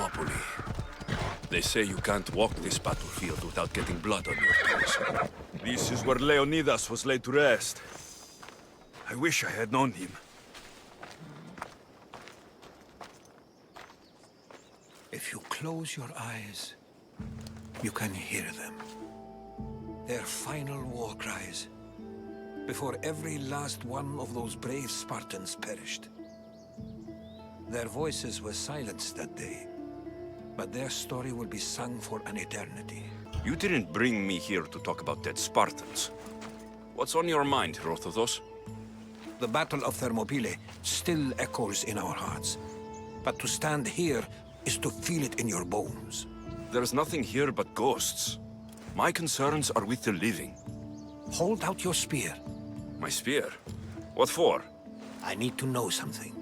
Thermopylae. They say you can't walk this battlefield without getting blood on your toes. This is where Leonidas was laid to rest. I wish I had known him. If you close your eyes, you can hear them. Their final war cries, before every last one of those brave Spartans perished. Their voices were silenced that day, but their story will be sung for an eternity. You didn't bring me here to talk about dead Spartans. What's on your mind, Herodotus? The Battle of Thermopylae still echoes in our hearts. But to stand here is to feel it in your bones. There's nothing here but ghosts. My concerns are with the living. Hold out your spear. My spear? What for? I need to know something.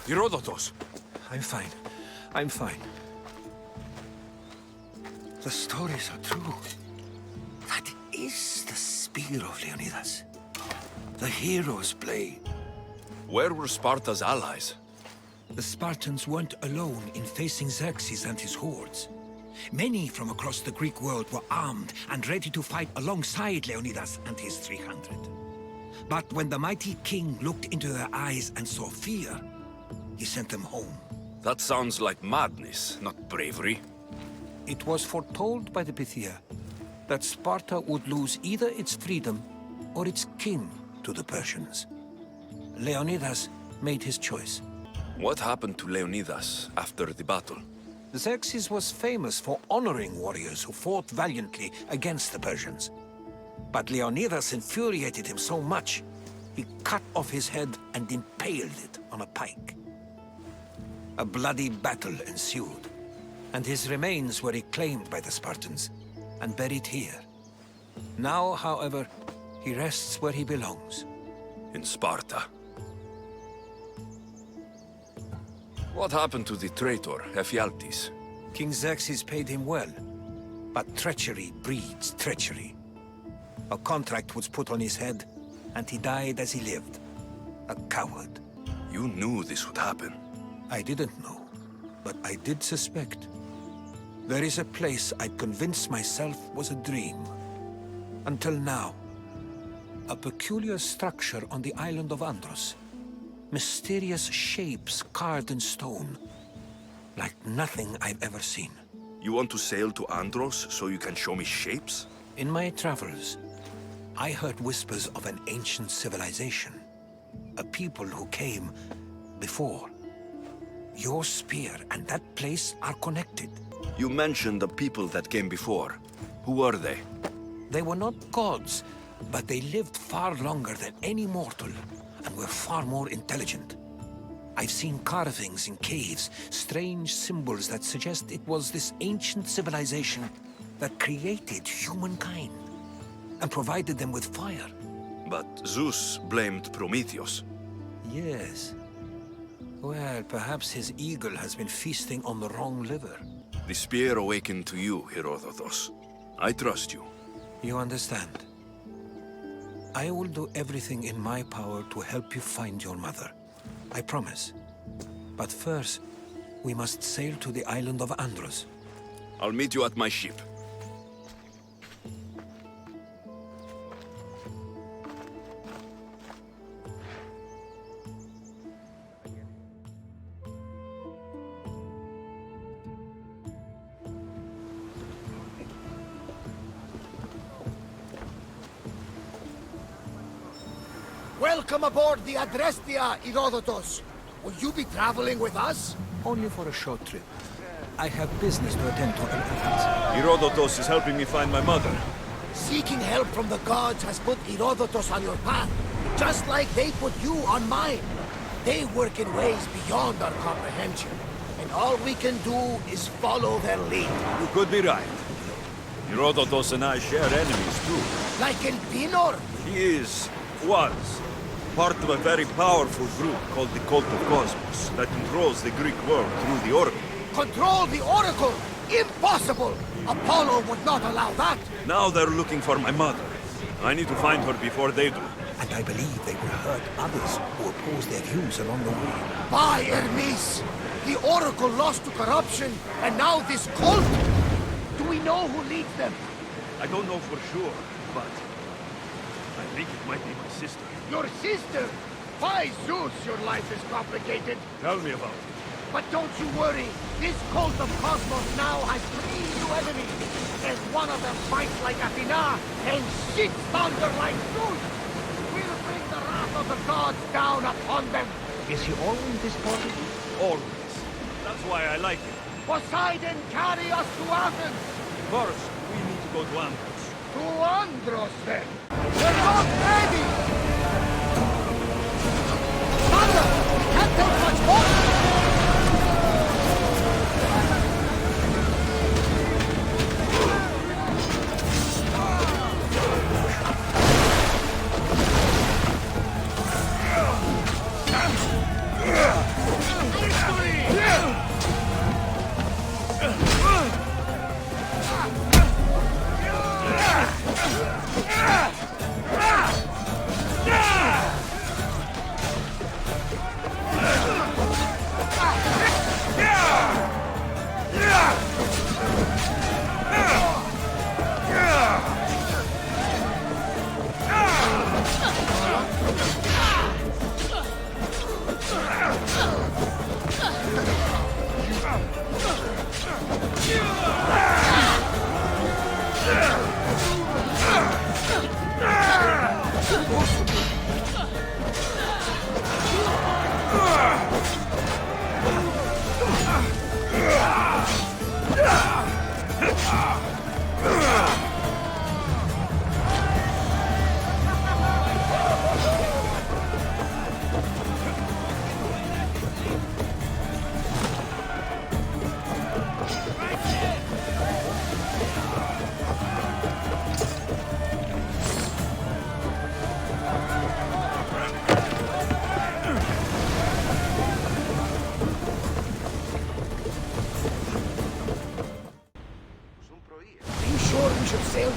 Herodotus! I'm fine. I'm fine. The stories are true. That is the spear of Leonidas. The hero's blade. Where were Sparta's allies? The Spartans weren't alone in facing Xerxes and his hordes. Many from across the Greek world were armed and ready to fight alongside Leonidas and his 300. But when the mighty king looked into their eyes and saw fear, he sent them home. That sounds like madness, not bravery. It was foretold by the Pythia that Sparta would lose either its freedom or its king to the Persians. Leonidas made his choice. What happened to Leonidas after the battle? Xerxes was famous for honoring warriors who fought valiantly against the Persians. But Leonidas infuriated him so much, he cut off his head and impaled it on a pike. A bloody battle ensued, and his remains were reclaimed by the Spartans and buried here. Now, however, he rests where he belongs. In Sparta. What happened to the traitor, Ephialtes? King Xerxes paid him well, but treachery breeds treachery. A contract was put on his head, and he died as he lived. A coward. You knew this would happen. I didn't know, but I did suspect. There is a place I'd convinced myself was a dream. Until now. A peculiar structure on the island of Andros. Mysterious shapes carved in stone. Like nothing I've ever seen. You want to sail to Andros so you can show me shapes? In my travels, I heard whispers of an ancient civilization. A people who came before. Your spear and that place are connected. You mentioned the people that came before. Who were they? They were not gods, but they lived far longer than any mortal, and were far more intelligent. I've seen carvings in caves, strange symbols that suggest it was this ancient civilization that created humankind, and provided them with fire. But Zeus blamed Prometheus. Yes. Well, perhaps his eagle has been feasting on the wrong liver. The spear awakened to you, Herodotus. I trust you. You understand? I will do everything in my power to help you find your mother. I promise. But first, we must sail to the island of Andros. I'll meet you at my ship. Welcome aboard the Adrestia, Herodotus. Will you be traveling with us? Only for a short trip. I have business to attend to in Athens. Herodotus is helping me find my mother. Seeking help from the gods has put Herodotus on your path, just like they put you on mine. They work in ways beyond our comprehension, and all we can do is follow their lead. You could be right. Herodotus and I share enemies too. Like Elpinor? He was, part of a very powerful group called the Cult of Cosmos that controls the Greek world through the Oracle. Control the Oracle? Impossible! Apollo would not allow that! Now they're looking for my mother. I need to find her before they do. And I believe they will hurt others who oppose their views along the way. By Hermes! The Oracle lost to corruption, and now this cult? Do we know who leads them? I don't know for sure, but I think it might be my sister. Your sister? By Zeus, your life is complicated. Tell me about it. But don't you worry. This cult of Cosmos now has 3 new enemies. And one of them fights like Athena and shits thunder like Zeus. We'll bring the wrath of the gods down upon them. Is he always this positive? Always. That's why I like it. Poseidon, carry us to Athens. First, we need to go to Andros. To Andros, then. We're not ready! Thunder! Can't take much more!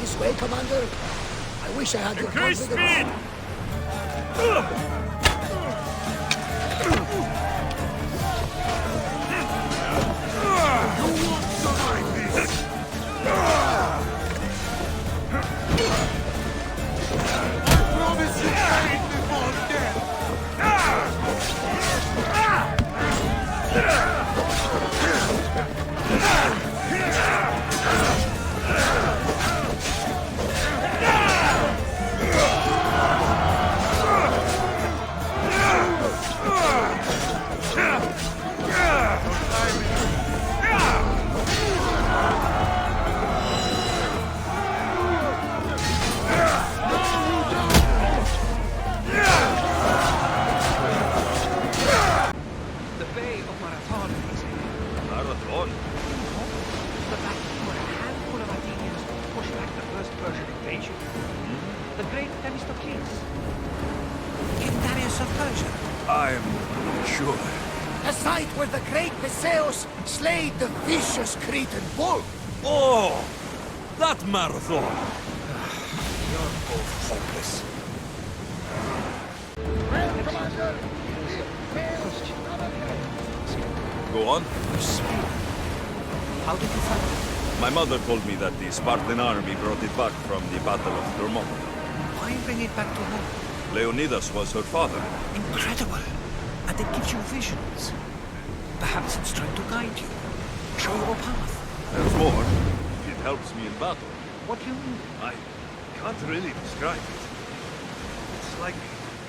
This way, Commander. I wish I had your Increase confidence. speed! You won't survive this! list of kings? King Darius of Persia. I'm not sure. The site where the great Mythios slayed the vicious Cretan bull. Oh! That marathon! You're both hopeless. Well, Commander, Go on. how did you find it? My mother told me that the Spartan army brought it back from the Battle of Thermopylae. Why bring it back to her? Leonidas was her father. Incredible. And it gives you visions. Perhaps it's trying to guide you. Show you a path. There's more. It helps me in battle. What do you mean? I can't really describe it. It's like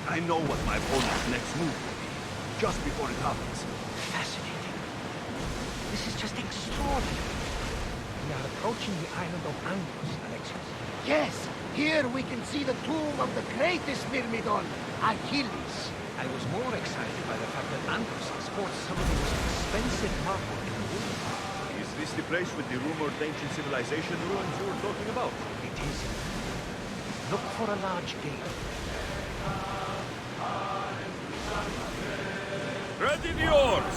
I know what my opponent's next move will be, just before it happens. Fascinating. This is just extraordinary. We are approaching the island of Andros, Alexios. Yes, here we can see the tomb of the greatest Myrmidon, Achilles. I was more excited by the fact that Andros sports some of the most expensive marble in the world. Is this the place with the rumored ancient civilization ruins you were talking about? It is. Look for a large gate. Ready the oars!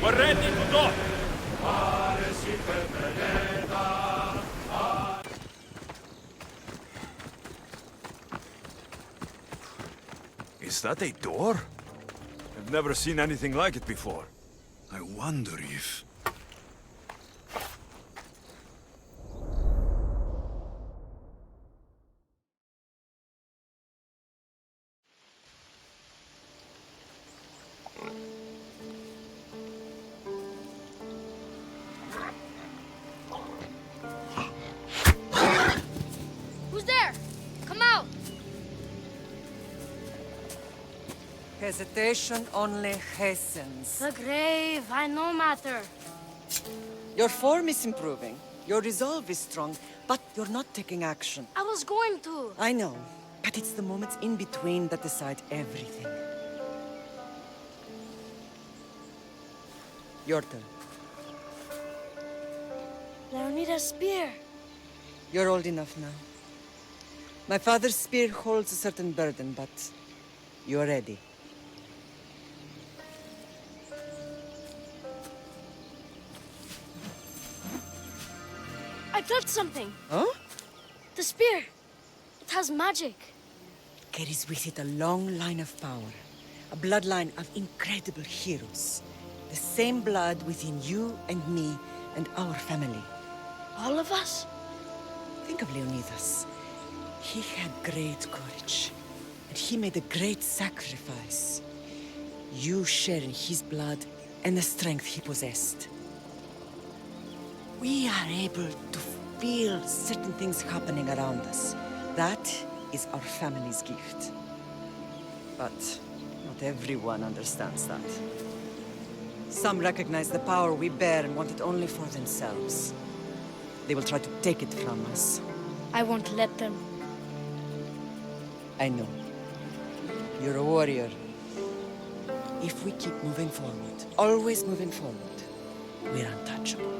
We're ready to dock! Is that a door? I've never seen anything like it before. I wonder if... Who's there? Come out! Hesitation only hastens. The grave, I no matter. Your form is improving. Your resolve is strong, but you're not taking action. I was going to. I know, but it's the moments in between that decide everything. Your turn. Leonidas' spear. You're old enough now. My father's spear holds a certain burden, but you're ready. I felt something. Huh? The spear. It has magic. Carries with it a long line of power. A bloodline of incredible heroes. The same blood within you and me and our family. All of us? Think of Leonidas. He had great courage. And he made a great sacrifice. You share in his blood and the strength he possessed. We are able to feel certain things happening around us. That is our family's gift. But not everyone understands that. Some recognize the power we bear and want it only for themselves. They will try to take it from us. I won't let them. I know. You're a warrior. If we keep moving forward, always moving forward, we're untouchable.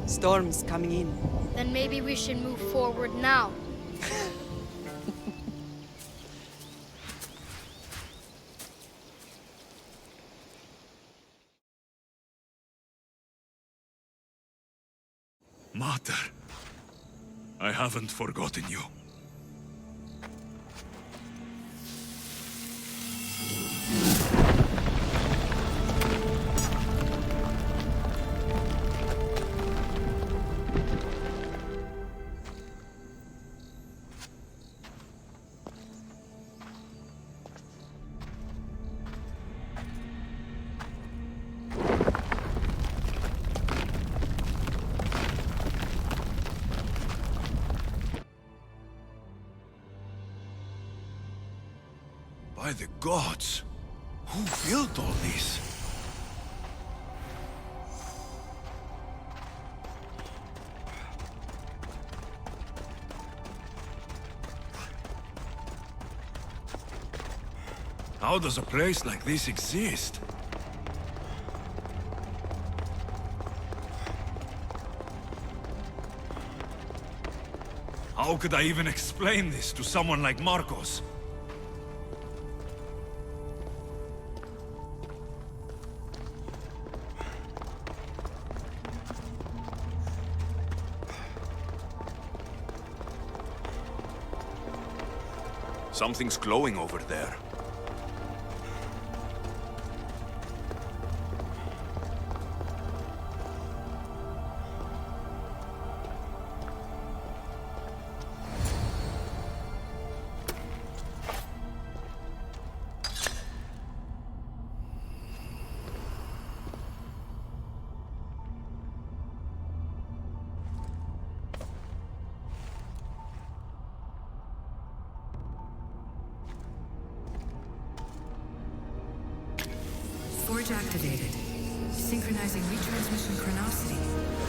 Storm's coming in. Then maybe we should move forward now. Mater, I haven't forgotten you. By the gods! Who built all this? How does a place like this exist? How could I even explain this to someone like Marcos? Something's glowing over there. Forge activated. Synchronizing retransmission chronicity.